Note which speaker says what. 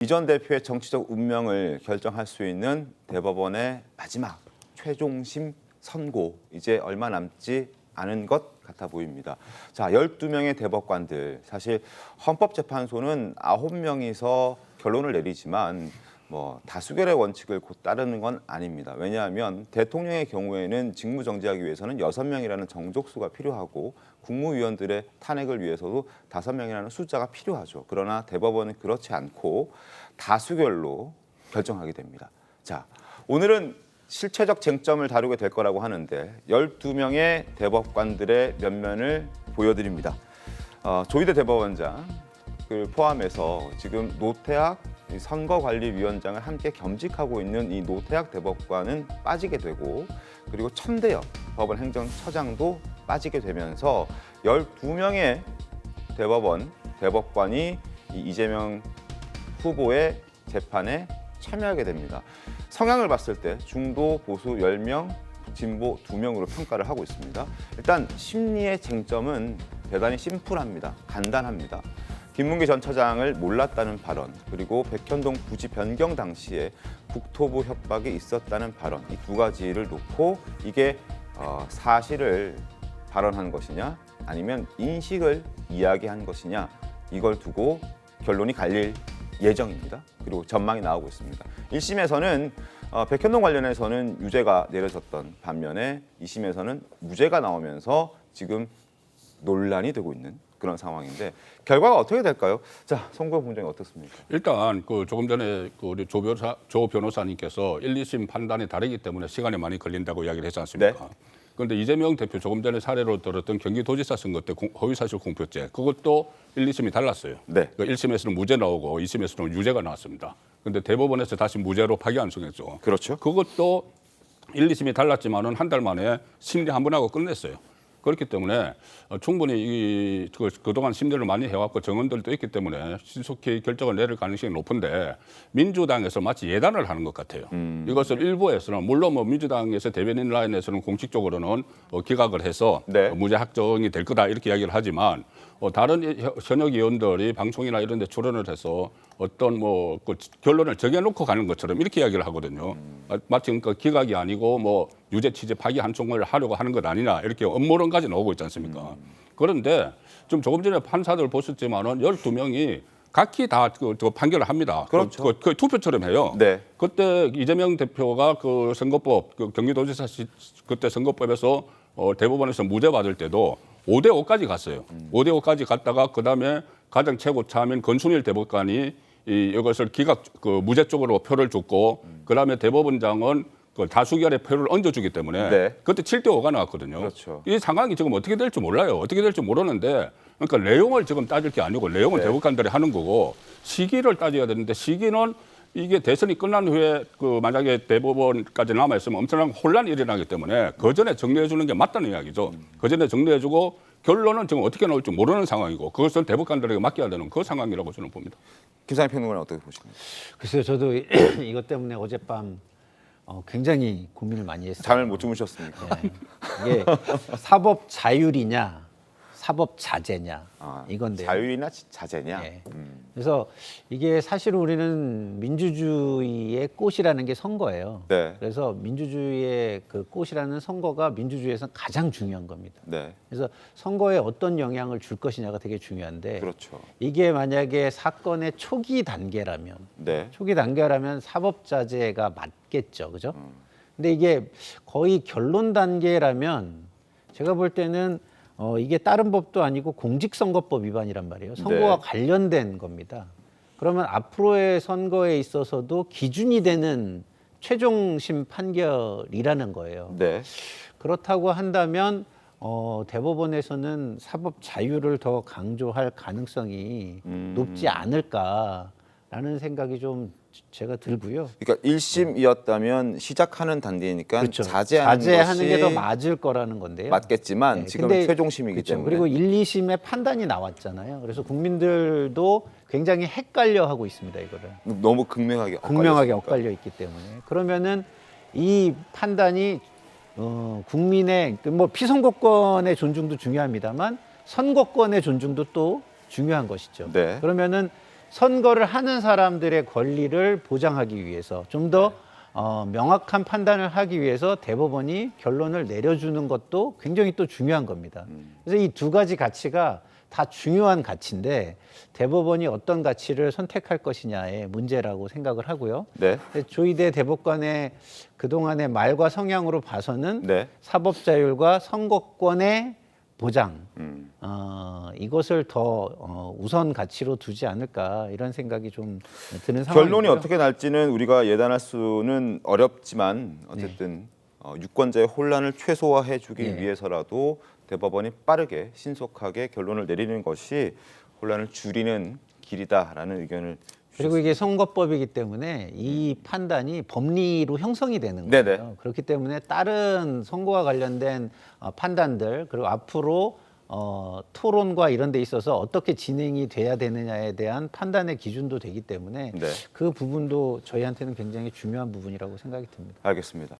Speaker 1: 이 전 대표의 정치적 운명을 결정할 수 있는 대법원의 마지막 최종심 선고, 이제 얼마 남지 않은 것 같아 보입니다. 자, 12명의 대법관들, 사실 헌법재판소는 9명이서 결론을 내리지만 다수결의 원칙을 곧 따르는 건 아닙니다. 왜냐하면 대통령의 경우에는 직무 정지하기 위해서는 6명이라는 정족수가 필요하고 국무위원들의 탄핵을 위해서도 5명이라는 숫자가 필요하죠. 그러나 대법원은 그렇지 않고 다수결로 결정하게 됩니다. 자, 오늘은 실체적 쟁점을 다루게 될 거라고 하는데 12명의 대법관들의 면면을 보여드립니다. 조희대 대법원장을 포함해서 지금 노태학 선거관리위원장을 함께 겸직하고 있는 이 노태학 대법관은 빠지게 되고, 그리고 천대엽 법원 행정처장도 빠지게 되면서 12명의 대법관이 이재명 후보의 재판에 참여하게 됩니다. 성향을 봤을 때 중도 보수 10명, 진보 2명으로 평가를 하고 있습니다. 일단 심리의 쟁점은 대단히 심플합니다. 간단합니다. 김문기 전 차장을 몰랐다는 발언, 그리고 백현동 부지 변경 당시에 국토부 협박이 있었다는 발언, 이 두 가지를 놓고 이게 사실을 발언한 것이냐 아니면 인식을 이야기한 것이냐, 이걸 두고 결론이 갈릴 예정입니다. 그리고 전망이 나오고 있습니다. 1심에서는 백현동 관련해서는 유죄가 내려졌던 반면에 2심에서는 무죄가 나오면서 지금 논란이 되고 있는 그런 상황인데, 결과가 어떻게 될까요? 자, 송구영 본장이 어떻습니까?
Speaker 2: 일단 조금 전에 우리 조 변호사님께서 1, 2심 판단이 다르기 때문에 시간이 많이 걸린다고 이야기를 했지 않습니까? 네. 그런데 이재명 대표 조금 전에 사례로 들었던 경기도지사 선거 때 허위사실 공표죄, 그것도 1, 2심이 달랐어요. 네. 1심에서는 무죄 나오고 2심에서는 유죄가 나왔습니다. 그런데 대법원에서 다시 무죄로 파기환송했죠.
Speaker 1: 그렇죠.
Speaker 2: 그것도 1, 2심이 달랐지만은 한 달 만에 심리 한 번 하고 끝냈어요. 그렇기 때문에 충분히 그동안 심리를 많이 해왔고 정언들도 있기 때문에 신속히 결정을 내릴 가능성이 높은데, 민주당에서 마치 예단을 하는 것 같아요. 이것을 일부에서는, 물론 민주당에서 대변인 라인에서는 공식적으로는 기각을 해서 네. 무죄 확정이 될 거다 이렇게 이야기를 하지만, 다른 현역 의원들이 방송이나 이런 데 출연을 해서 어떤 그 결론을 정해놓고 가는 것처럼 이렇게 이야기를 하거든요. 마치 그러니까 기각이 아니고 유죄 취재 파기환송을 하려고 하는 것 아니냐, 이렇게 음모론까지 나오고 있지 않습니까? 그런데 좀 조금 전에 판사들 보셨지만은 12명이 각기 다 판결을 합니다.
Speaker 1: 그렇죠.
Speaker 2: 그 투표처럼 해요. 네. 그때 이재명 대표가 그 선거법, 경기도지사 그때 선거법에서 대법원에서 무죄 받을 때도 5대5까지 갔어요. 5대5까지 갔다가 그다음에 가장 최고 차민 권순일 대법관이 이것을 무죄 쪽으로 표를 줬고, 그다음에 대법원장은 다수결의 표를 얹어주기 때문에 네. 그때 7대5가 나왔거든요. 그렇죠. 이 상황이 지금 어떻게 될지 몰라요. 어떻게 될지 모르는데, 그러니까 내용을 지금 따질 게 아니고 내용은 네. 대법관들이 하는 거고, 시기를 따져야 되는데, 시기는 이게 대선이 끝난 후에 만약에 대법원까지 남아있으면 엄청난 혼란이 일어나기 때문에 그 전에 정리해 주는 게 맞다는 이야기죠. 그 전에 정리해 주고 결론은 지금 어떻게 나올지 모르는 상황이고, 그것을 대법관들에게 맡겨야 되는 그 상황이라고 저는 봅니다.
Speaker 1: 김상희 평론가는 어떻게 보십니까?
Speaker 3: 글쎄요, 저도 이것 때문에 어젯밤 굉장히 고민을 많이 했어요.
Speaker 1: 잠을 못 주무셨습니까?
Speaker 3: 네. 이게 사법 자율이냐, 사법 자제냐 이건데요.
Speaker 1: 자율이나 자제냐.
Speaker 3: 네. 그래서 이게 사실 우리는 민주주의의 꽃이라는 게 선거예요. 네. 그래서 민주주의의 그 꽃이라는 선거가 민주주의에서는 가장 중요한 겁니다. 네. 그래서 선거에 어떤 영향을 줄 것이냐가 되게 중요한데, 그렇죠. 이게 만약에 사건의 초기 단계라면, 네. 초기 단계라면 사법 자제가 맞겠죠, 그죠? 근데 이게 거의 결론 단계라면 제가 볼 때는 이게 다른 법도 아니고 공직선거법 위반이란 말이에요. 선거와 네. 관련된 겁니다. 그러면 앞으로의 선거에 있어서도 기준이 되는 최종심 판결이라는 거예요. 네. 그렇다고 한다면 대법원에서는 사법 자유를 더 강조할 가능성이 높지 않을까라는 생각이 좀 제가 들고요.
Speaker 1: 그러니까 1심이었다면 시작하는 단계니까
Speaker 3: 그렇죠.
Speaker 1: 자제하는
Speaker 3: 게 더 맞을 거라는 건데요.
Speaker 1: 맞겠지만 네. 지금은 최종심이기
Speaker 3: 그렇죠.
Speaker 1: 때문에.
Speaker 3: 그리고 1, 2심의 판단이 나왔잖아요. 그래서 국민들도 굉장히 헷갈려하고 있습니다. 이거를.
Speaker 1: 너무 극명하게
Speaker 3: 엇갈려 있기 때문에. 그러면은 이 판단이 국민의 피선거권의 존중도 중요합니다만 선거권의 존중도 또 중요한 것이죠. 네. 그러면은 선거를 하는 사람들의 권리를 보장하기 위해서 좀 더 명확한 판단을 하기 위해서 대법원이 결론을 내려주는 것도 굉장히 또 중요한 겁니다. 그래서 이 두 가지 가치가 다 중요한 가치인데 대법원이 어떤 가치를 선택할 것이냐의 문제라고 생각을 하고요.
Speaker 1: 네.
Speaker 3: 조희대 대법관의 그동안의 말과 성향으로 봐서는
Speaker 1: 네.
Speaker 3: 사법자율과 선거권의 보장 이것을 더 우선 가치로 두지 않을까 이런 생각이 좀 드는 상황이고요.
Speaker 1: 결론이 어떻게 날지는 우리가 예단할 수는 어렵지만 어쨌든 유권자의 혼란을 최소화해주기
Speaker 3: 예.
Speaker 1: 위해서라도 대법원이 빠르게 신속하게 결론을 내리는 것이 혼란을 줄이는 길이다라는 의견을
Speaker 3: 그리고 이게 선거법이기 때문에 이 판단이 법리로 형성이 되는 거예요.
Speaker 1: 네네.
Speaker 3: 그렇기 때문에 다른 선거와 관련된 판단들 그리고 앞으로 토론과 이런 데 있어서 어떻게 진행이 돼야 되느냐에 대한 판단의 기준도 되기 때문에
Speaker 1: 네.
Speaker 3: 그 부분도 저희한테는 굉장히 중요한 부분이라고 생각이 듭니다.
Speaker 1: 알겠습니다.